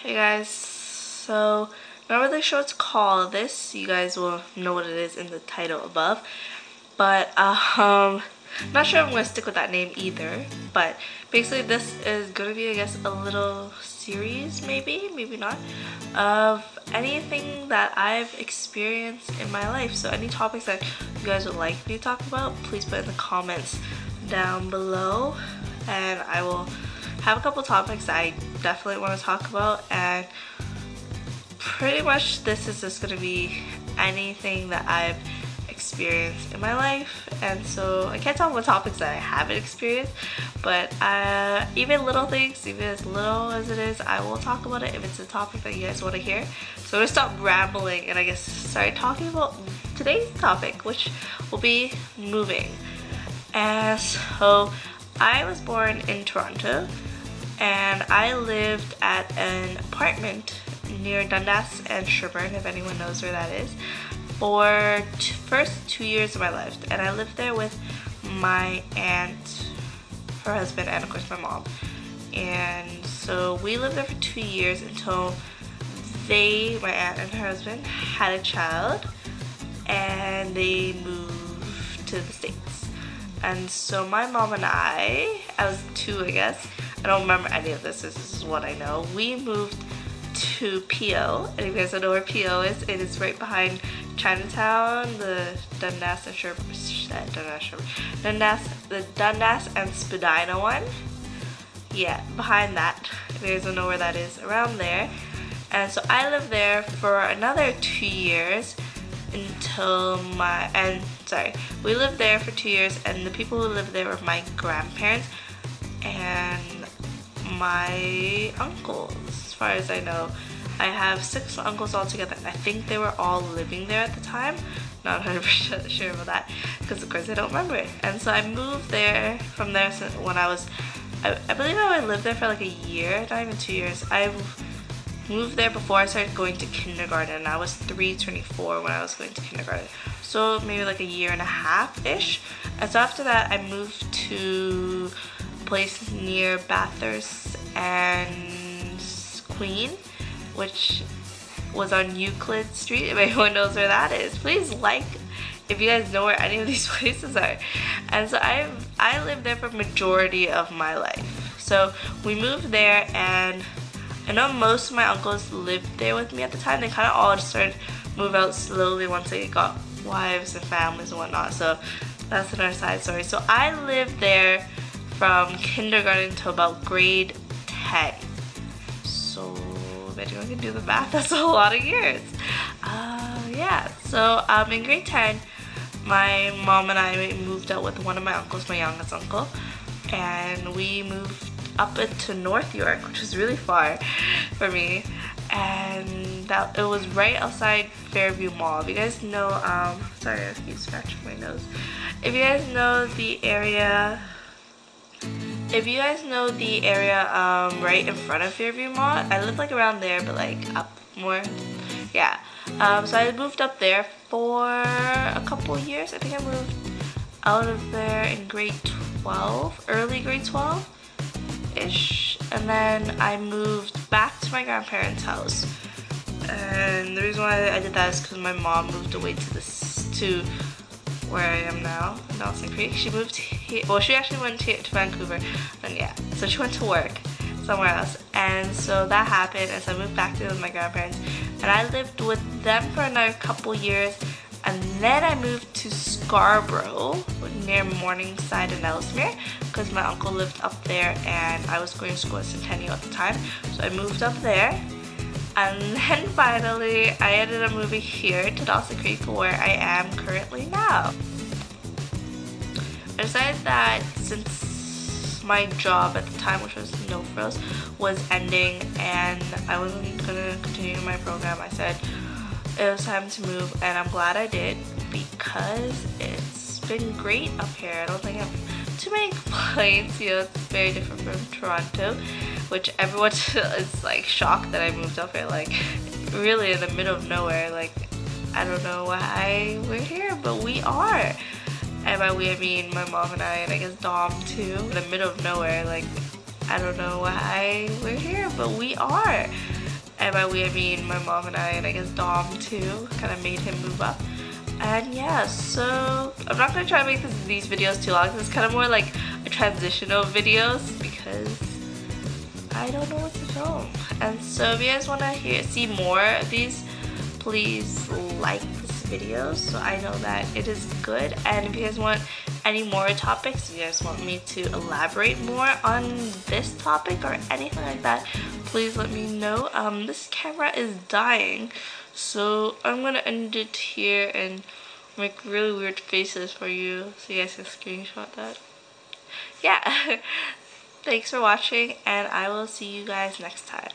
Hey guys, so not really sure what to call this. You guys will know what it is in the title above. But not sure I'm gonna stick with that name either. But basically this is gonna be, I guess, a little series, maybe not, of anything that I've experienced in my life. So any topics that you guys would like me to talk about, please put in the comments down below, and I will have a couple topics that I definitely want to talk about. And pretty much this is just gonna be anything that I've experienced in my life. And so I can't talk about topics that I haven't experienced, but even little things, even as little as it is, I will talk about it if it's a topic that you guys want to hear. So I'm gonna stop rambling and I guess start talking about today's topic, which will be moving. And so I was born in Toronto, and I lived at an apartment near Dundas and Sherbourne, if anyone knows where that is, for first 2 years of my life. And I lived there with my aunt, her husband, and of course my mom. And so we lived there for 2 years until my aunt and her husband, had a child, and they moved to the States. And so my mom and I was 2, I guess. I don't remember any of this. This is what I know. We moved to PO. And if you guys don't know where PO is, it is right behind Chinatown, the Dundas and Spadina one. Yeah, behind that. If you guys don't know where that is, around there. And so I lived there for another 2 years until we lived there for 2 years, and the people who lived there were my grandparents and my uncles. As far as I know, I have 6 uncles altogether. I think they were all living there at the time. Not 100% sure about that, because of course I don't remember it. And so I moved there from there since when I believe I lived there for like a year, not even 2 years. I moved there before I started going to kindergarten. I was 3 turning 4 when I was going to kindergarten, so maybe like a year and a half-ish. And so after that I moved to a place near Bathurst and Queen, which was on Euclid Street. If anyone knows where that is, please if you guys know where any of these places are. And so I lived there for majority of my life. So we moved there, and I know most of my uncles lived there with me at the time. They kind of all just started to move out slowly once they got wives and families and whatnot. So that's another side story. So I lived there from kindergarten to about grade 10. So if anyone can do the math, that's a lot of years. Yeah, so in grade 10, my mom and I moved out with one of my uncles, my youngest uncle, and we moved up into North York, which was really far for me, and it was right outside Fairview Mall. If you guys know, sorry, I keep scratching my nose. If you guys know the area, right in front of Fairview Mall, I lived like around there, but like up more, yeah. So I moved up there for a couple years. I think I moved out of there in grade 12, early grade 12-ish, and then I moved back to my grandparents' house. And the reason why I did that is because my mom moved away to where I am now, Nelson Creek. She moved here, well, she actually went to Vancouver, and yeah, so she went to work somewhere else. And so that happened, and so I moved back to my grandparents, and I lived with them for another couple years. And then I moved to Scarborough, near Morningside and Ellesmere, because my uncle lived up there, and I was going to school at Centennial at the time, so I moved up there. And then finally, I ended up moving here to Dawson Creek, where I am currently now. I decided that since my job at the time, which was No Frills, was ending and I wasn't gonna continue my program, I said it was time to move, and I'm glad I did, because it's been great up here. I don't think I have too many complaints. You know, it's very different from Toronto, which everyone is like shocked that I moved up here, like really in the middle of nowhere. Like, I don't know why we're here, but we are. And by we I mean my mom and I guess Dom too. In the middle of nowhere, like I don't know why we're here, but we are. And by we I mean my mom and I guess Dom too, kind of made him move up. And yeah, so I'm not gonna try to make these videos too long. It's kind of more like a transitional videos because I don't know what to film. And so if you guys want to see more of these, please like this video so I know that it is good. And if you guys want any more topics, if you guys want me to elaborate more on this topic or anything like that, please let me know. This camera is dying, so I'm gonna end it here and make really weird faces for you so you guys can screenshot that. Yeah. Thanks for watching, and I will see you guys next time.